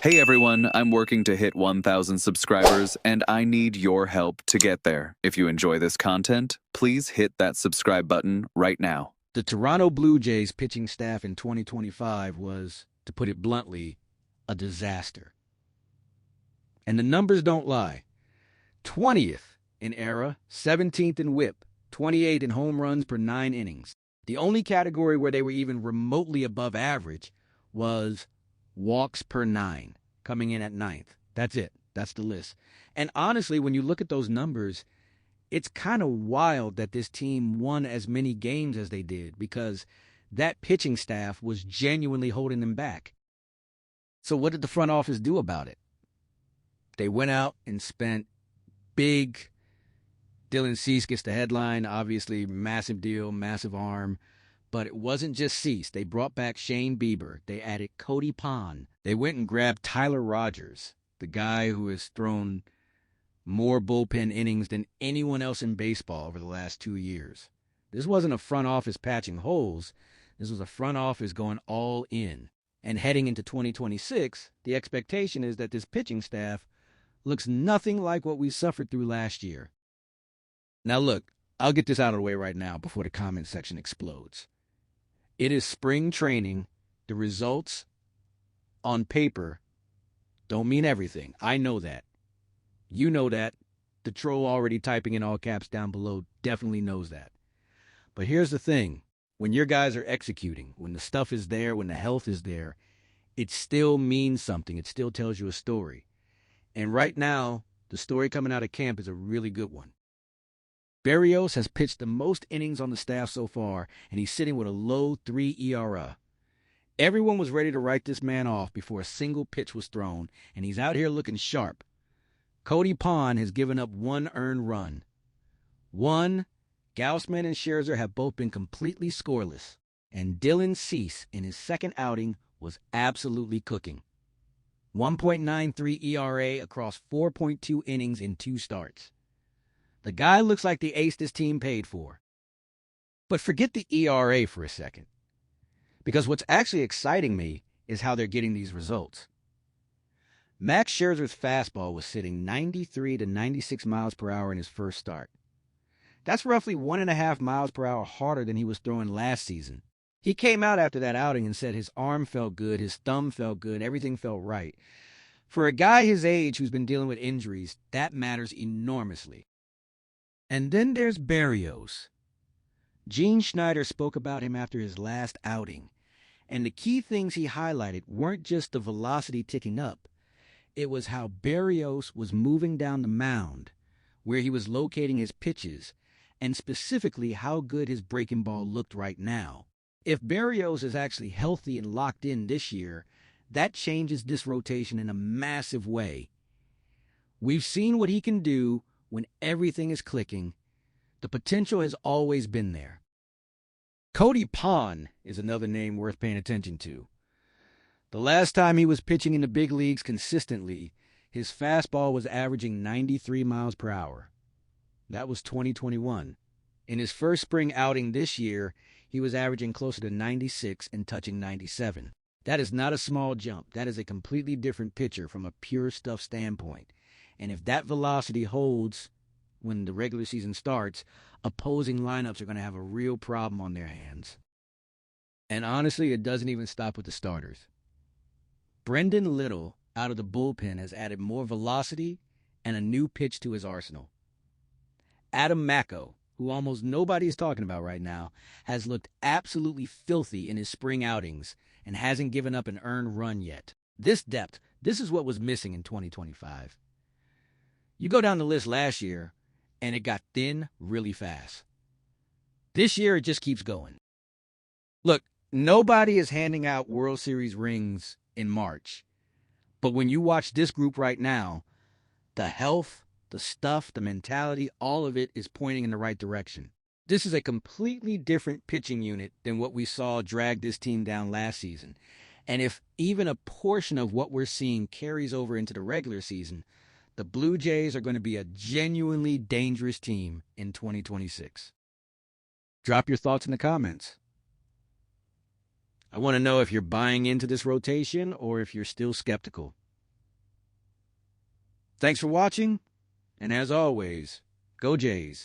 Hey everyone, I'm working to hit 1,000 subscribers and I need your help to get there. If you enjoy this content, please hit that subscribe button right now. The Toronto Blue Jays pitching staff in 2025 was, to put it bluntly, a disaster. And the numbers don't lie. 20th in ERA, 17th in WHIP, 28th in home runs per 9 innings. The only category where they were even remotely above average was walks per 9, coming in at 9th. That's it. That's the list. And honestly, when you look at those numbers, it's kind of wild that this team won as many games as they did because that pitching staff was genuinely holding them back. So what did the front office do about it? They went out and spent big. Dylan Cease gets the headline, obviously massive deal, massive arm. But it wasn't just Cease. They brought back Shane Bieber. They added Cody Pon. They went and grabbed Tyler Rogers, the guy who has thrown more bullpen innings than anyone else in baseball over the last 2 years. This wasn't a front office patching holes. This was a front office going all in. And heading into 2026, the expectation is that this pitching staff looks nothing like what we suffered through last year. Now look, I'll get this out of the way right now before the comment section explodes. It is spring training. The results on paper don't mean everything. I know that. You know that. The troll already typing in all caps down below definitely knows that. But here's the thing. When your guys are executing, when the stuff is there, when the health is there, it still means something. It still tells you a story. And right now, the story coming out of camp is a really good one. Berrios has pitched the most innings on the staff so far, and he's sitting with a low 3 ERA. Everyone was ready to write this man off before a single pitch was thrown, and he's out here looking sharp. Cody Pon has given up 1 earned run. Gaussman and Scherzer have both been completely scoreless, and Dylan Cease in his second outing was absolutely cooking. 1.93 ERA across 4.2 innings in 2 starts. The guy looks like the ace this team paid for. But forget the ERA for a second, because what's actually exciting me is how they're getting these results. Max Scherzer's fastball was sitting 93 to 96 miles per hour in his first start. That's roughly 1.5 miles per hour harder than he was throwing last season. He came out after that outing and said his arm felt good, his thumb felt good, everything felt right. For a guy his age who's been dealing with injuries, that matters enormously. And then there's Berrios. Gene Schneider spoke about him after his last outing, and the key things he highlighted weren't just the velocity ticking up. It was how Berrios was moving down the mound, where he was locating his pitches, and specifically how good his breaking ball looked right now. If Berrios is actually healthy and locked in this year, that changes this rotation in a massive way. We've seen what he can do when everything is clicking. The potential has always been there. Cody Pon is another name worth paying attention to. The last time he was pitching in the big leagues consistently, his fastball was averaging 93 miles per hour. That was 2021. In his first spring outing this year, he was averaging closer to 96 and touching 97. That is not a small jump. That is a completely different pitcher from a pure stuff standpoint. And if that velocity holds when the regular season starts, opposing lineups are going to have a real problem on their hands. And honestly, it doesn't even stop with the starters. Brendan Little, out of the bullpen, has added more velocity and a new pitch to his arsenal. Adam Macko, who almost nobody is talking about right now, has looked absolutely filthy in his spring outings and hasn't given up an earned run yet. This depth, this is what was missing in 2025. You go down the list last year, and it got thin really fast. This year, it just keeps going. Look, nobody is handing out World Series rings in March. But when you watch this group right now, the health, the stuff, the mentality, all of it is pointing in the right direction. This is a completely different pitching unit than what we saw drag this team down last season. And if even a portion of what we're seeing carries over into the regular season, the Blue Jays are going to be a genuinely dangerous team in 2026. Drop your thoughts in the comments. I want to know if you're buying into this rotation or if you're still skeptical. Thanks for watching, and as always, go Jays.